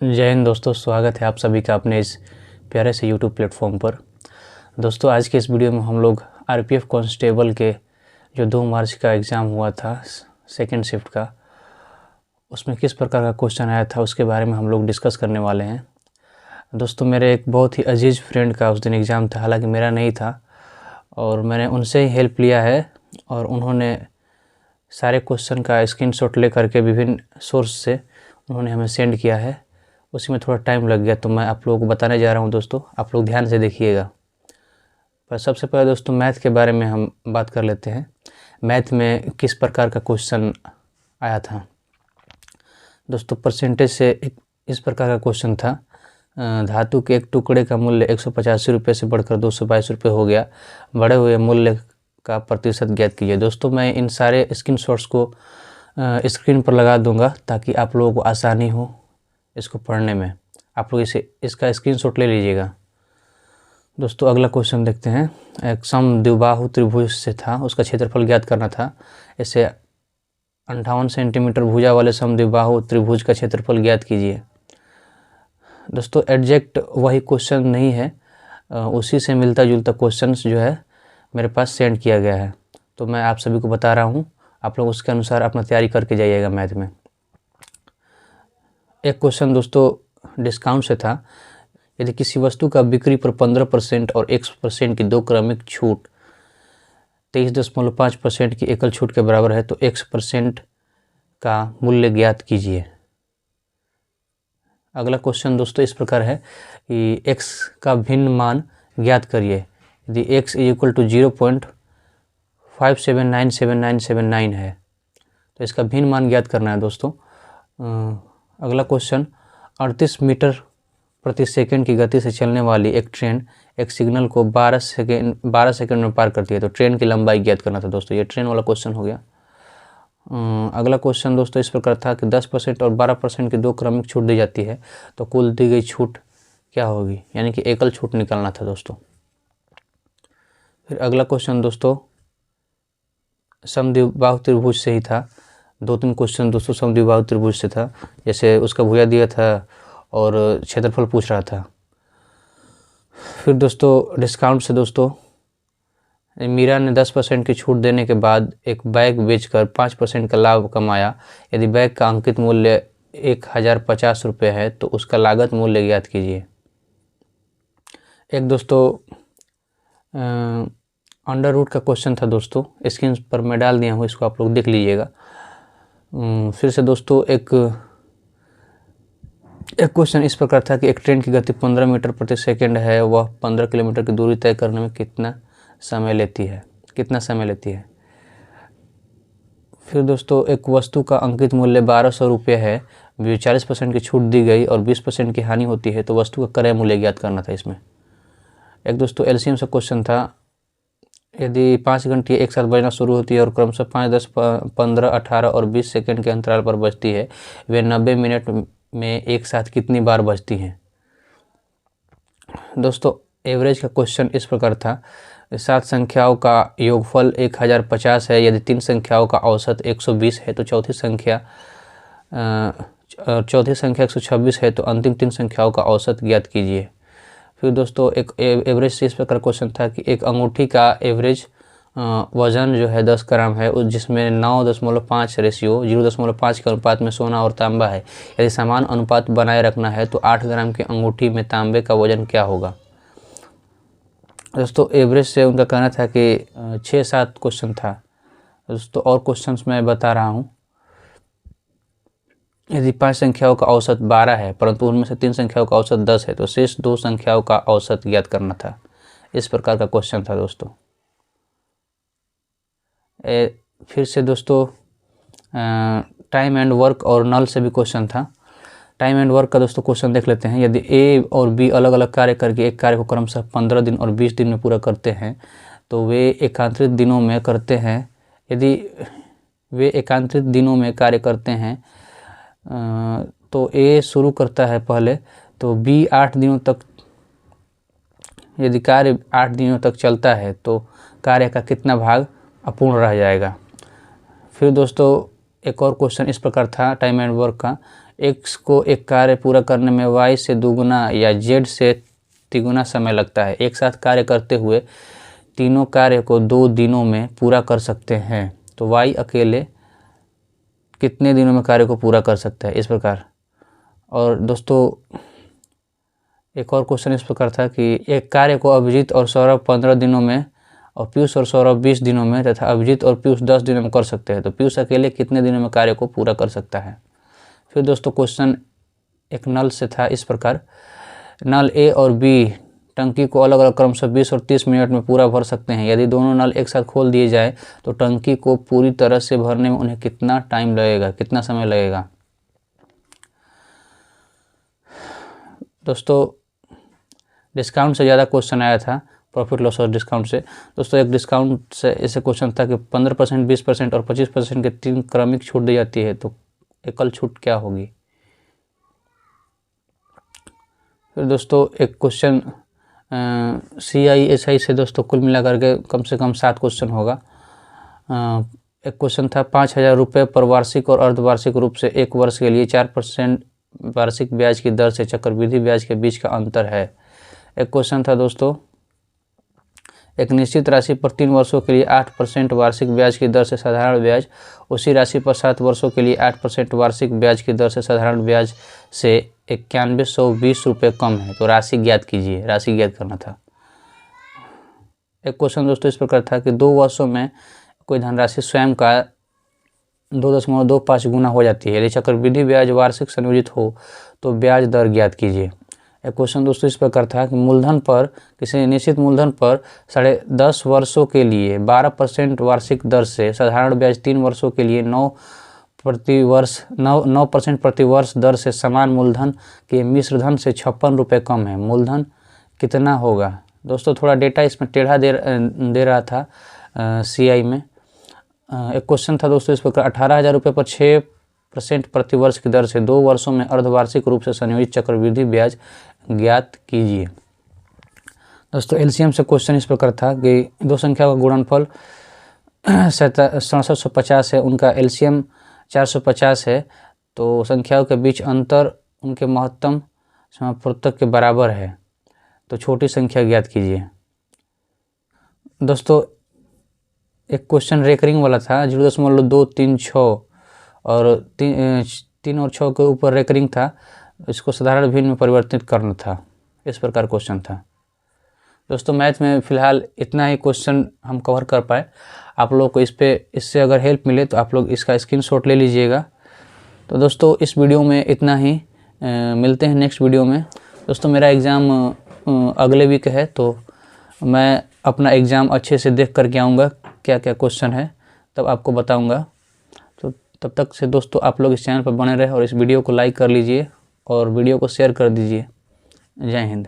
जय हिंद दोस्तों, स्वागत है आप सभी का अपने इस प्यारे से यूट्यूब प्लेटफॉर्म पर। दोस्तों, आज के इस वीडियो में हम लोग आरपीएफ कांस्टेबल के जो 2 मार्च का एग्ज़ाम हुआ था सेकंड शिफ्ट का, उसमें किस प्रकार का क्वेश्चन आया था उसके बारे में हम लोग डिस्कस करने वाले हैं। दोस्तों, मेरे एक बहुत ही अजीज़ फ्रेंड का उस दिन एग्ज़ाम था, हालांकि मेरा नहीं था, और मैंने उनसे ही हेल्प लिया है और उन्होंने सारे क्वेश्चन का स्क्रीनशॉट ले करके विभिन्न सोर्स से उन्होंने हमें सेंड किया है। उसी में थोड़ा टाइम लग गया, तो मैं आप लोगों को बताने जा रहा हूं। दोस्तों, आप लोग ध्यान से देखिएगा। पर सबसे पहले दोस्तों, मैथ के बारे में हम बात कर लेते हैं। मैथ में किस प्रकार का क्वेश्चन आया था। दोस्तों, परसेंटेज से एक इस प्रकार का क्वेश्चन था। धातु के एक टुकड़े का मूल्य 185 रुपये से बढ़कर 222 रुपये हो गया। बढ़े हुए मूल्य का प्रतिशत ज्ञात कीजिए। दोस्तों, मैं इन सारे स्क्रीनशॉट्स को स्क्रीन पर लगा दूंगा ताकि आप लोगों को आसानी हो इसको पढ़ने में। आप लोग इसका स्क्रीनशॉट ले लीजिएगा। दोस्तों, अगला क्वेश्चन देखते हैं। एक समद्विबाहु त्रिभुज से था, उसका क्षेत्रफल ज्ञात करना था। इसे 58 सेंटीमीटर भुजा वाले समद्विबाहु त्रिभुज का क्षेत्रफल ज्ञात कीजिए। दोस्तों, एग्जैक्ट वही क्वेश्चन नहीं है, उसी से मिलता जुलता क्वेश्चन जो है मेरे पास सेंड किया गया है, तो मैं आप सभी को बता रहा हूँ। आप लोग उसके अनुसार अपना तैयारी करके जाइएगा मैथ में। एक क्वेश्चन दोस्तों डिस्काउंट से था। यदि किसी वस्तु का बिक्री पर 15% और 1% की 2 क्रमिक छूट 23.5% की एकल छूट के बराबर है, तो x% का मूल्य ज्ञात कीजिए। अगला क्वेश्चन दोस्तों इस प्रकार है कि x का भिन्न मान ज्ञात करिए। यदि x = 0.57979779 है, तो इसका भिन्न मान ज्ञात करना है दोस्तों। अगला क्वेश्चन, 38 मीटर प्रति सेकंड की गति से चलने वाली एक ट्रेन एक सिग्नल को 12 सेकंड में पार करती है, तो ट्रेन की लंबाई ज्ञात करना था दोस्तों। ये ट्रेन वाला क्वेश्चन हो गया। अगला क्वेश्चन दोस्तों इस प्रकार था कि 10% और 12% की 2 क्रमिक छूट दी जाती है, तो कुल दी गई छूट क्या होगी, यानी कि एकल छूट निकालना था दोस्तों। फिर अगला क्वेश्चन दोस्तों समद्विबाहु त्रिभुज से ही था। 2-3 क्वेश्चन दोस्तों समद्विबाहु त्रिभुज से था, जैसे उसका भुजा दिया था और क्षेत्रफल पूछ रहा था। फिर दोस्तों डिस्काउंट से दोस्तों मीरा ने 10% की छूट देने के बाद एक बैग बेचकर 5% का लाभ कमाया। यदि बैग का अंकित मूल्य 1050 रुपये है, तो उसका लागत मूल्य ज्ञात कीजिए। एक दोस्तों अंडर रूट का क्वेश्चन था दोस्तों, स्क्रीन पर मैं डाल दिया हूँ, इसको आप लोग देख लीजिएगा। फिर से दोस्तों एक क्वेश्चन इस प्रकार था कि एक ट्रेन की गति 15 मीटर प्रति सेकंड है, वह 15 किलोमीटर की दूरी तय करने में कितना समय लेती है। फिर दोस्तों एक वस्तु का अंकित मूल्य 1200 रुपये है, 40% की छूट दी गई और 20% की हानि होती है, तो वस्तु का क्रय मूल्य ज्ञात करना था इसमें। एक दोस्तों एलसीएम से क्वेश्चन था। यदि 5 घंटी एक साथ बजना शुरू होती है और क्रमशः 5, 10, 15, 18 और 20 सेकंड के अंतराल पर बजती है, वे 90 मिनट में एक साथ कितनी बार बजती हैं। दोस्तों एवरेज का क्वेश्चन इस प्रकार था। 7 संख्याओं का योगफल 1050 है। यदि 3 संख्याओं का औसत 120 है, तो चौथी संख्या 126 है, तो अंतिम 3 संख्याओं का औसत ज्ञात कीजिए। फिर दोस्तों एक एवरेज से इस प्रकार क्वेश्चन था कि एक अंगूठी का एवरेज वज़न जो है 10 ग्राम है, जिसमें 9.5 रेशियो 0.5 के अनुपात में सोना और तांबा है। यदि समान अनुपात बनाए रखना है, तो 8 ग्राम की अंगूठी में तांबे का वजन क्या होगा। दोस्तों एवरेज से उनका कहना था कि 6-7 क्वेश्चन था दोस्तों। और क्वेश्चंस मैं बता रहा हूँ। यदि 5 संख्याओं का औसत 12 है, परंतु उनमें से 3 संख्याओं का औसत 10 है, तो शेष 2 संख्याओं का औसत ज्ञात करना था। इस प्रकार का क्वेश्चन था दोस्तों। फिर से दोस्तों टाइम एंड वर्क और नल से भी क्वेश्चन था। टाइम एंड वर्क का दोस्तों क्वेश्चन देख लेते हैं। यदि ए और बी अलग अलग कार्य करके एक कार्य को क्रमशः 15 दिन और 20 दिन में पूरा करते हैं, तो वे एकांतरित दिनों में करते हैं। यदि वे एकांतरित दिनों में कार्य करते हैं, तो ए शुरू करता है पहले, तो बी 8 दिनों तक, यदि कार्य 8 दिनों तक चलता है, तो कार्य का कितना भाग अपूर्ण रह जाएगा। फिर दोस्तों एक और क्वेश्चन इस प्रकार था टाइम एंड वर्क का। x को एक कार्य पूरा करने में y से दुगुना या z से तिगुना समय लगता है। एक साथ कार्य करते हुए तीनों कार्य को 2 दिनों में पूरा कर सकते हैं, तो y अकेले कितने दिनों में कार्य को पूरा कर सकता है, इस प्रकार। और दोस्तों एक और क्वेश्चन इस प्रकार था कि एक कार्य को अभिजीत और सौरभ 15 दिनों में और पीयूष और सौरभ 20 दिनों में तथा अभिजीत और पीयूष 10 दिनों में कर सकते हैं, तो पीयूष अकेले कितने दिनों में कार्य को पूरा कर सकता है। फिर दोस्तों क्वेश्चन एक नल से था इस प्रकार, नल ए और बी टंकी को अलग अलग क्रम से 20 और 30 मिनट में पूरा भर सकते हैं। यदि दोनों नल एक साथ खोल दिए जाए तो टंकी को पूरी तरह से भरने में उन्हें कितना टाइम लगेगा, कितना समय लगेगा। दोस्तों डिस्काउंट से ज़्यादा क्वेश्चन आया था, प्रॉफिट लॉस और डिस्काउंट से। दोस्तों एक डिस्काउंट से ऐसे क्वेश्चन था कि 15%, 20% और 25% के 3 क्रमिक छूट दी जाती है, तो एकल छूट क्या होगी। फिर दोस्तों एक क्वेश्चन CISI से दोस्तों कुल मिलाकर के कम से कम 7 क्वेश्चन होगा। एक क्वेश्चन था 5,000 रुपये पर वार्षिक और अर्धवार्षिक रूप से 1 वर्ष के लिए 4% वार्षिक ब्याज की दर से चक्रवृद्धि ब्याज के बीच का अंतर है। एक क्वेश्चन था दोस्तों, एक निश्चित राशि पर 3 वर्षों के लिए 8% वार्षिक ब्याज की दर से साधारण ब्याज, उसी राशि पर 7 वर्षों के लिए 8% वार्षिक ब्याज की दर से साधारण ब्याज से 9120 रुपये कम है, तो राशि ज्ञात कीजिए। राशि ज्ञात करना था। एक क्वेश्चन दोस्तों इस प्रकार था कि 2 वर्षों में कोई धनराशि स्वयं का 2.25 गुना हो जाती है। यदि चक्रवृद्धि ब्याज वार्षिक संयोजित हो तो ब्याज दर ज्ञात कीजिए। एक क्वेश्चन दोस्तों इस प्रकार था कि मूलधन पर, किसी निश्चित मूलधन पर 10.5 वर्षों के लिए 12% वार्षिक दर से साधारण ब्याज 3 वर्षों के लिए 9% प्रति वर्ष दर से समान मूलधन के मिश्रधन से 56 रुपये कम है। मूलधन कितना होगा। दोस्तों थोड़ा डेटा इसमें टेढ़ा दे रहा था CI में। एक क्वेश्चन था दोस्तों इस प्रकार, 18,000 रुपये पर 6% प्रति वर्ष की दर से 2 वर्षों में अर्धवार्षिक रूप से संयोजित चक्रवृद्धि ब्याज ज्ञात कीजिए। दोस्तों LCM से क्वेश्चन इस प्रकार था कि 2 संख्याओं का गुणनफल 6750 है, उनका LCM 450 है, तो संख्याओं के बीच अंतर उनके महत्तम समापूर्तक के बराबर है, तो छोटी संख्या ज्ञात कीजिए। दोस्तों एक क्वेश्चन रेकरिंग वाला था, 0.236 और 3 और 6 के ऊपर रेकरिंग था, इसको साधारण भिन्न में परिवर्तित करना था, इस प्रकार क्वेश्चन था। दोस्तों मैथ में फ़िलहाल इतना ही क्वेश्चन हम कवर कर पाए। आप लोग को इससे अगर हेल्प मिले तो आप लोग इसका स्क्रीनशॉट ले लीजिएगा। तो दोस्तों इस वीडियो में इतना ही, मिलते हैं नेक्स्ट वीडियो में। दोस्तों मेरा एग्ज़ाम अगले वीक है, तो मैं अपना एग्ज़ाम अच्छे से देख करके आऊँगा, क्या क्या क्वेश्चन है तब आपको बताऊँगा। तो तब तक से दोस्तों आप लोग इस चैनल पर बने रहे और इस वीडियो को लाइक कर लीजिए और वीडियो को शेयर कर दीजिए। जय हिंद।